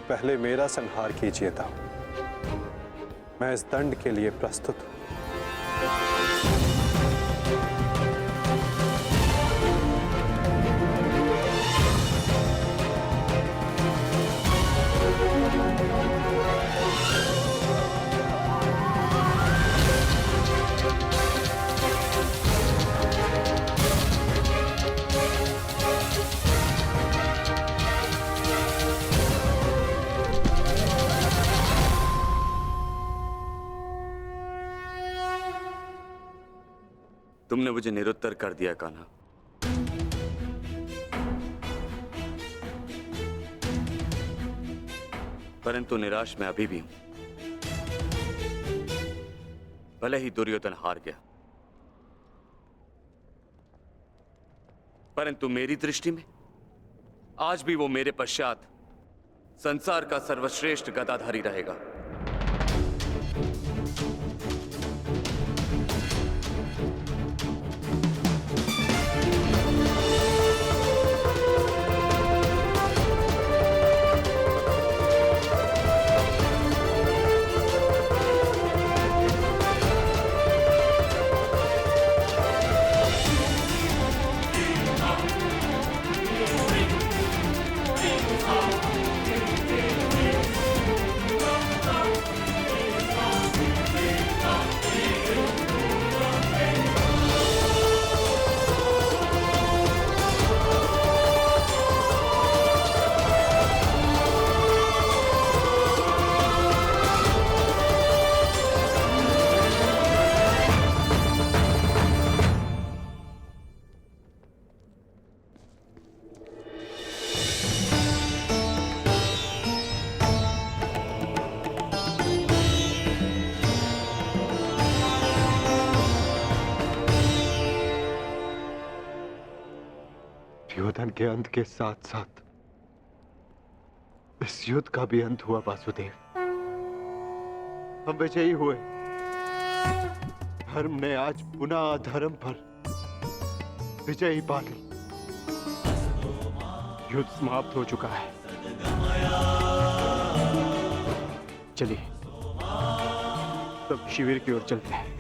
पहले मेरा संहार कीजिए दाऊ। मैं इस दंड के लिए प्रस्तुत हूं। तुमने मुझे निरुत्तर कर दिया कान्हा। परंतु निराश मैं अभी भी हूं। भले ही दुर्योधन हार गया, परंतु मेरी दृष्टि में आज भी वो मेरे पश्चात संसार का सर्वश्रेष्ठ गदाधारी रहेगा। दुर्योधन के अंत के साथ साथ इस युद्ध का भी अंत हुआ वासुदेव। हम विजयी हुए। धर्म ने आज पुनः अधर्म पर विजयी पा ली। युद्ध समाप्त हो चुका है। चलिए सब शिविर की ओर चलते हैं।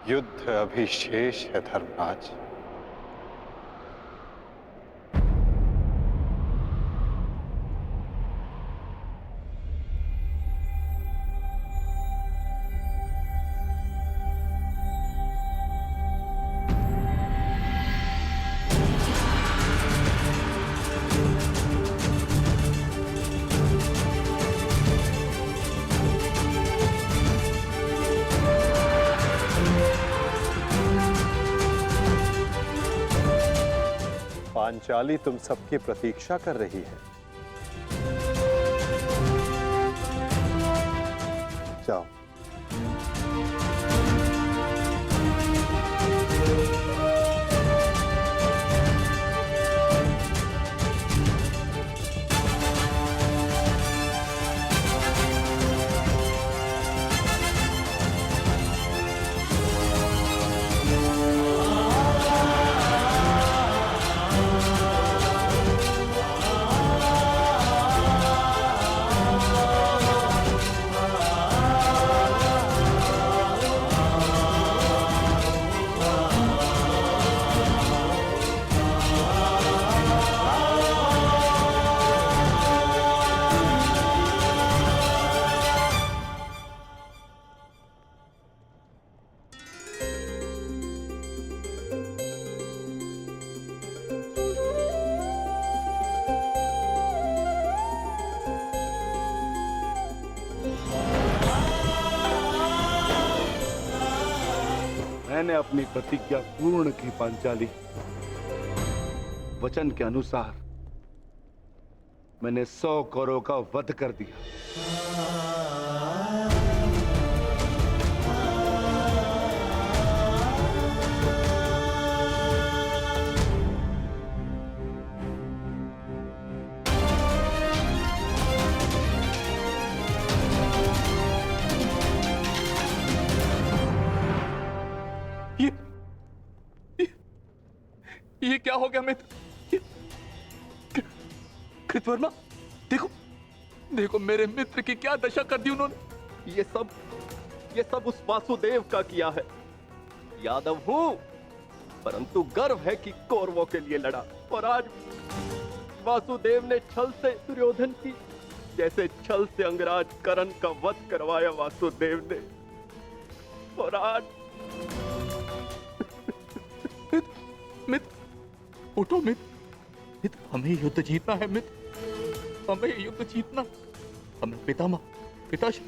युद्ध अभी शेष है धर्मराज। पांचाली तुम सबकी प्रतीक्षा कर रही है। जाओ। मैंने अपनी प्रतिज्ञा पूर्ण की पांचाली। वचन के अनुसार मैंने 100 कौरवों का वध कर दिया। ये क्या हो गया मित्र? कृतवर्मा, देखो देखो मेरे मित्र की क्या दशा कर दी उन्होंने। ये सब उस वासुदेव का किया है। यादव हूं, परंतु गर्व है कि कौरवों के लिए लड़ा। और आज वासुदेव ने छल से दुर्योधन की, जैसे छल से अंगराज कर्ण का वध करवाया वासुदेव ने। और आज मित्र उठो मित्र, हमें युद्ध जीतना है मित्र, हमें युद्ध जीतना, हमें पिताश्री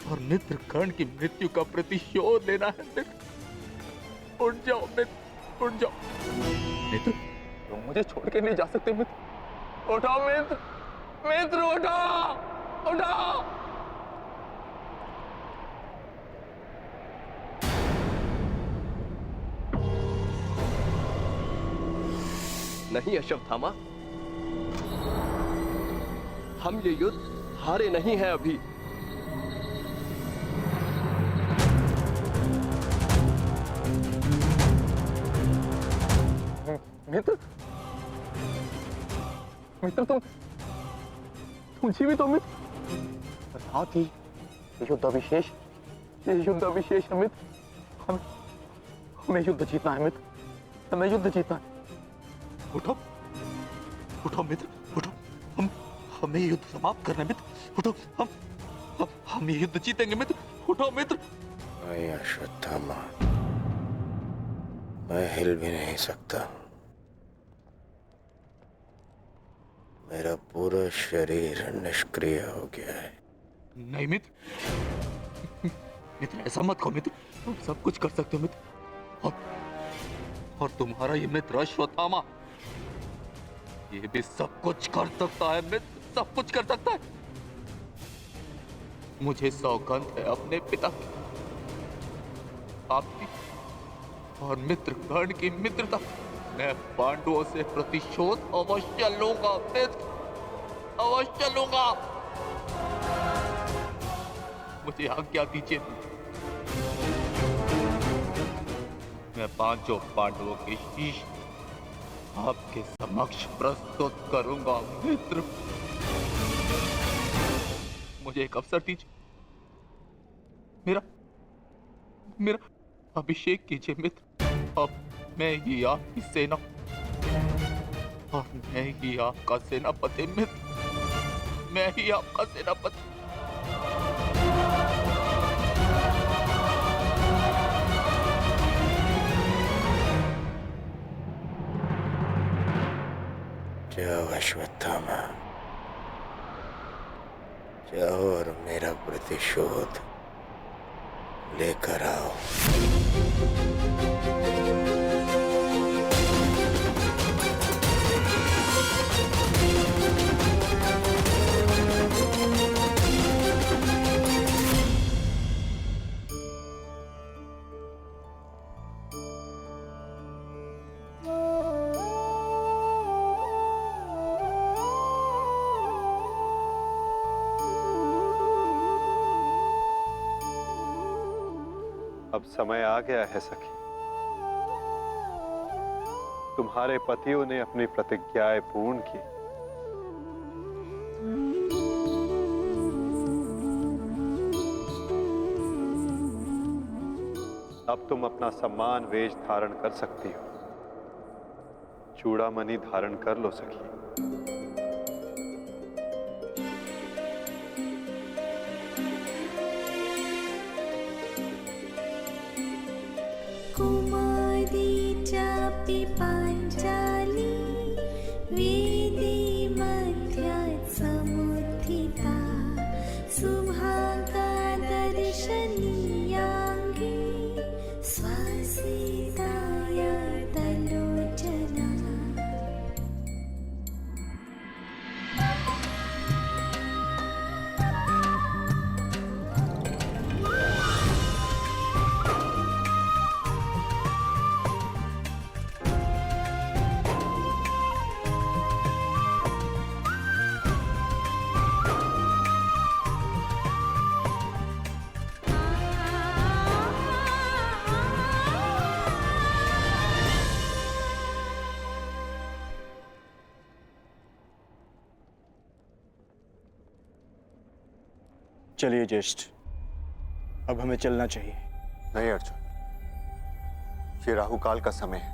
और मित्र कर्ण की मृत्यु का प्रतिशोध लेना है मित्र। उठ जाओ मित्र, उठ जाओ मित्र, तुम मुझे छोड़ के नहीं जा सकते मित्र। उठाओ मित्र, मित्र उठाओ, उठाओ। नहीं अश्वत्थामा, हम ये युद्ध हारे नहीं हैं अभी। मित्र, तुम जीवित हो मित्र? साथ ही युद्ध अभिशेष है मित्र। हमें युद्ध जीतना है मित्र, हमें युद्ध जीतना है। उठो मित्र, उठो, हमें युद्ध समाप्त करना है मित्र। उठो, हम ये युद्ध जीतेंगे मित्र। उठो मित्र। नहीं अश्वत्थामा, मैं हिल भी नहीं सकता। मेरा पूरा शरीर निष्क्रिय हो गया है। नहीं मित्र, ऐसा मत कहो मित्र, तुम सब कुछ कर सकते हो मित्र। और तुम्हारा ये मित्र अश्वत्थामा, ये भी सब कुछ कर सकता है मित्र, सब कुछ कर सकता है। मुझे सौगंध है अपने पिता की, आपकी और मित्र कर्ण की मित्रता। मैं पांडवों से प्रतिशोध अवश्य लूंगा मित्र, अवश्य लूंगा। मुझे आज्ञा दीजिए, मैं पांचों पांडवों के शीश आपके समक्ष प्रस्तुत करूंगा मित्र। मुझे एक अवसर दीजिए, मेरा अभिषेक कीजिए मित्र। अब मैं ही आपकी सेना और मैं ही आपका सेनापति मित्र, मैं ही आपका सेनापति। जाओ अश्वत्थामा, जाओ और मेरा प्रतिशोध लेकर आओ। अब समय आ गया है सखी, तुम्हारे पतियों ने अपनी प्रतिज्ञाएं पूर्ण की। अब तुम अपना सम्मान वेश धारण कर सकती हो, चूड़ामणि धारण कर लो सखी। कुमारी चापि पाञ्चाली वेदे मध्यात् समुत्थिता सुभागा दर्शनीयाङ्गी स्वासिताय तलोचना। चलिए ज्येष्ठ, अब हमें चलना चाहिए। नहीं अर्जुन, ये राहुकाल का समय है।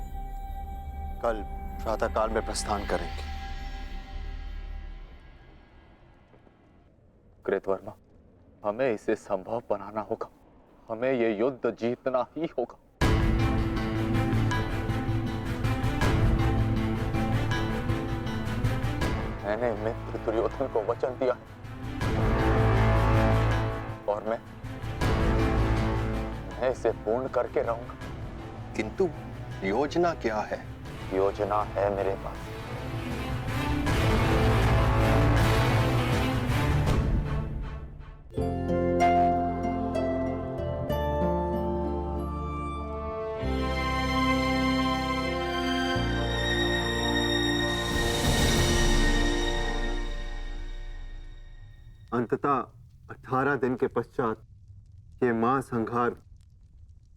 कल प्रातःकाल में प्रस्थान करेंगे। कृतवर्मा, हमें इसे संभव बनाना होगा। हमें ये युद्ध जीतना ही होगा। मैंने मित्र दुर्योधन को वचन दिया है और मैं इसे पूर्ण करके रहूंगा। किंतु योजना क्या है? योजना है मेरे पास। अंततः 18 दिन के पश्चात ये महासंहार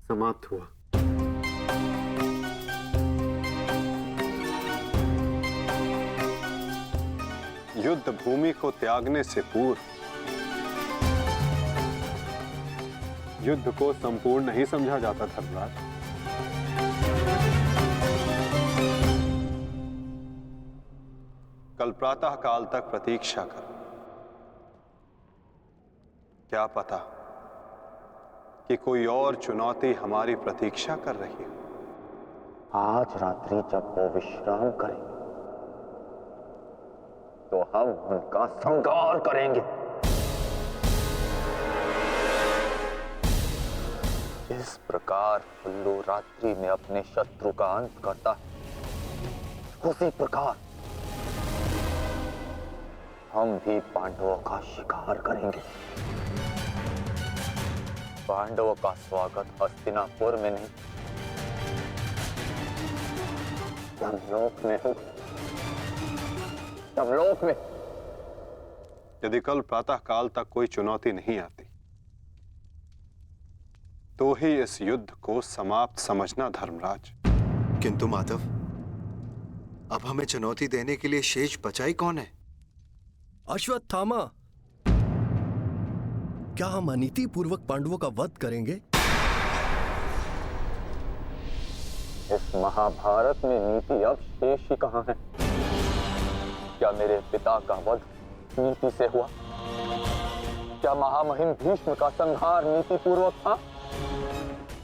समाप्त हुआ। युद्ध भूमि को त्यागने से पूर्व युद्ध को संपूर्ण नहीं समझा जाता धर्मराज। कल प्रातः काल तक प्रतीक्षा कर। क्या पता कि कोई और चुनौती हमारी प्रतीक्षा कर रही हो। आज रात्रि जब वो विश्राम करें तो हम उनका संहार करेंगे। इस प्रकार उल्लू रात्रि में अपने शत्रु का अंत करता है, उसी प्रकार हम भी पांडवों का शिकार करेंगे। पांडवों का स्वागत हस्तिनापुर में नहीं, यमलोक में हो। यमलोक में। यदि कल प्रातः काल तक कोई चुनौती नहीं आती तो ही इस युद्ध को समाप्त समझना धर्मराज। किंतु माधव, अब हमें चुनौती देने के लिए शेष बचा ही कौन है? अश्वत्थामा। क्या हम अनीति पूर्वक पांडवों का वध करेंगे? इस महाभारत में नीति अब शेष ही कहां है? क्या मेरे पिता का वध नीति से हुआ? क्या महामहिम भीष्म का संहार नीति पूर्वक था?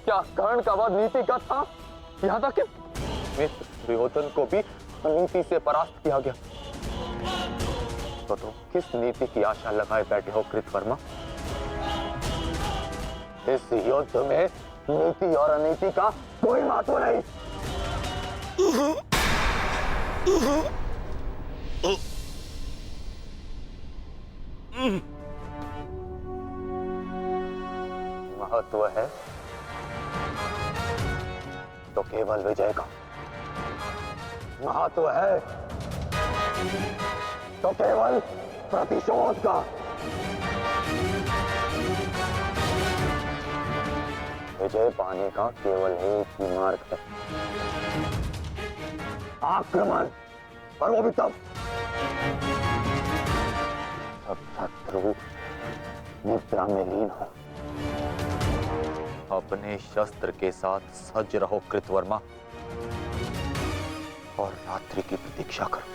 क्या कर्ण का वध नीतिगत था? यहाँ तक कि मित्र दुर्योधन को भी अनीति से परास्त किया गया। तो किस नीति की आशा लगाए बैठे हो कृतवर्मा? इस युद्ध में नीति और अनीति का कोई महत्व नहीं। महत्व है तो केवल विजय का। महत्व है तो केवल प्रतिशोध का। विजय पाने का केवल एक ही मार्ग है, आक्रमण। और वो भी तब जब शत्रु निद्रा में लीन हो। अपने शस्त्र के साथ सज्ज रहो कृतवर्मा और रात्रि की प्रतीक्षा करो।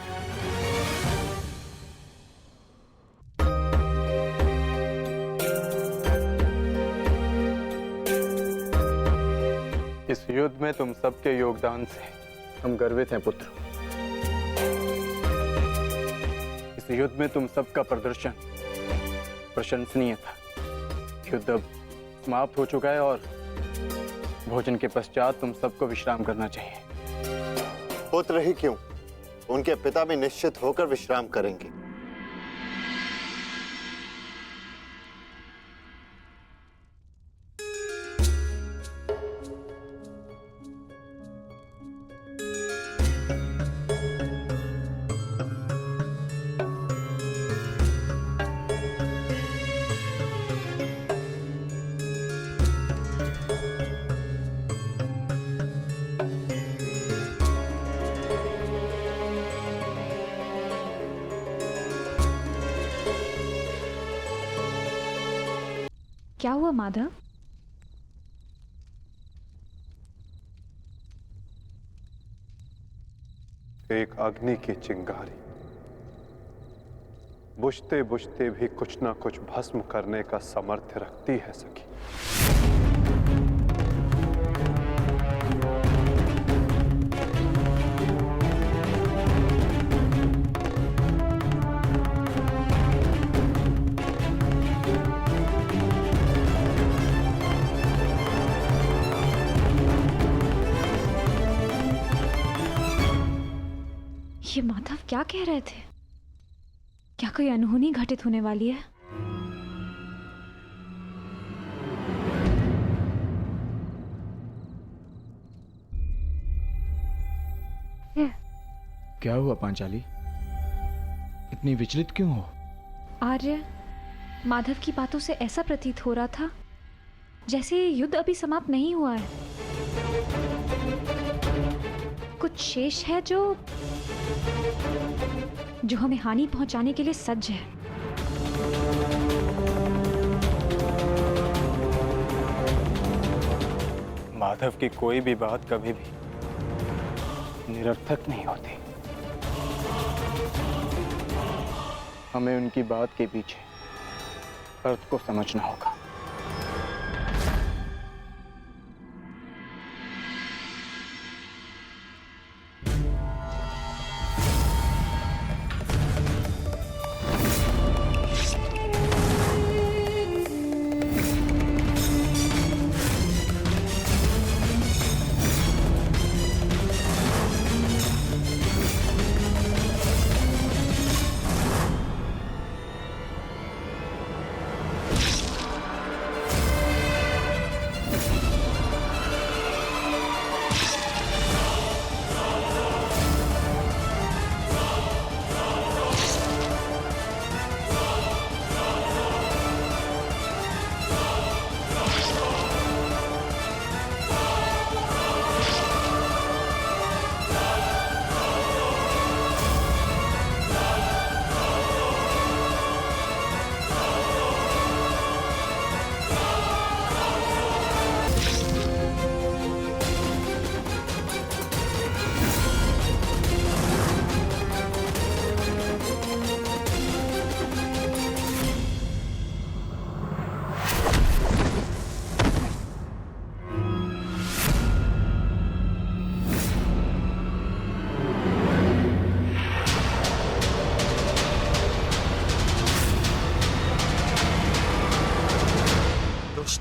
इस युद्ध में तुम सबके योगदान से हम गर्वित हैं पुत्र। इस युद्ध में तुम सबका प्रदर्शन प्रशंसनीय था। युद्ध अब समाप्त हो चुका है और भोजन के पश्चात तुम सबको विश्राम करना चाहिए। पुत्र ही क्यों, उनके पिता भी निश्चित होकर विश्राम करेंगे। क्या हुआ माधव? एक अग्नि की चिंगारी बुझते बुझते भी कुछ ना कुछ भस्म करने का सामर्थ्य रखती है सखी। ये माधव क्या कह रहे थे? क्या कोई अनहोनी घटित होने वाली है? क्या हुआ पांचाली? इतनी विचलित क्यों हो? आर्य, माधव की बातों से ऐसा प्रतीत हो रहा था जैसे ये युद्ध अभी समाप्त नहीं हुआ है। कुछ शेष है जो हमें हानि पहुंचाने के लिए सज्ज है। माधव की कोई भी बात कभी भी निरर्थक नहीं होती। हमें उनकी बात के पीछे अर्थ को समझना होगा।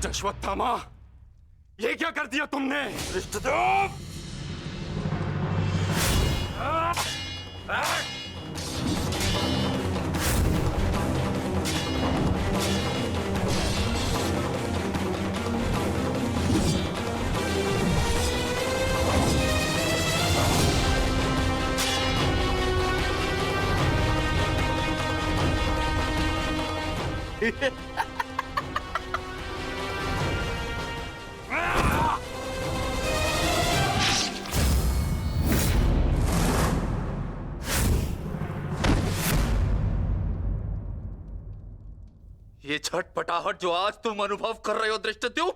अश्वत्थामा, ये क्या कर दिया तुमने? धृष्टद्युम्न! ये छटपटाहट जो आज तुम अनुभव कर रहे हो धृष्टद्युम्न,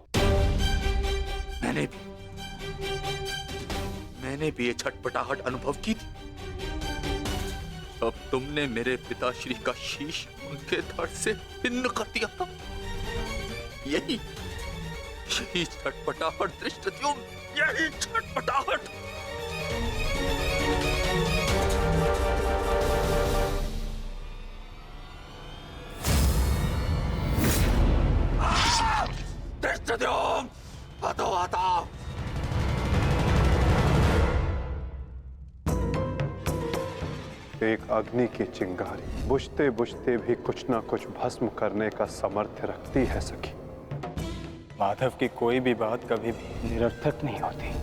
मैंने भी ये छटपटाहट अनुभव की थी। अब तुमने मेरे पिताश्री का शीश उनके धड़ से भिन्न कर दिया था। यही छटपटाहट धृष्टद्युम्न, यही छटपटाहट। धृष्टद्युम्न, हटो हटाओ। एक अग्नि की चिंगारी बुझते बुझते भी कुछ ना कुछ भस्म करने का सामर्थ्य रखती है सखी। माधव की कोई भी बात कभी भी निरर्थक नहीं होती।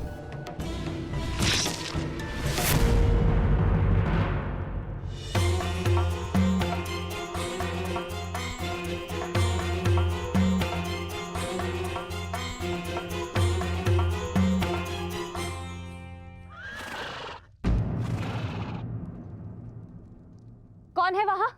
कौन है वहां?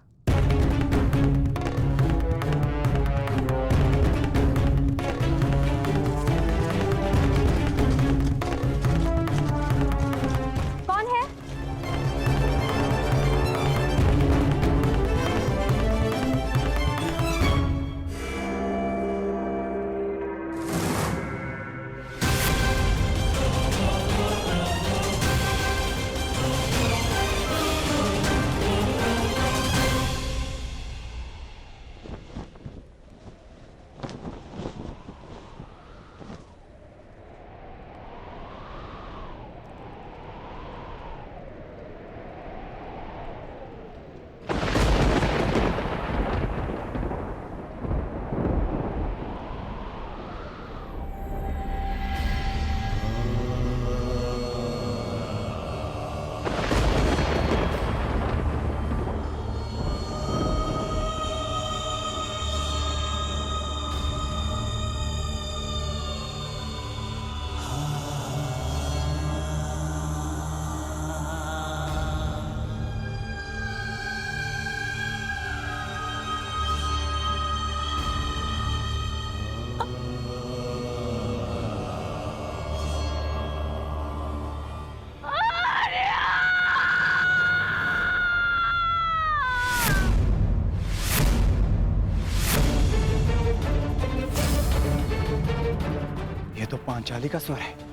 तो पांचाली का स्वर है।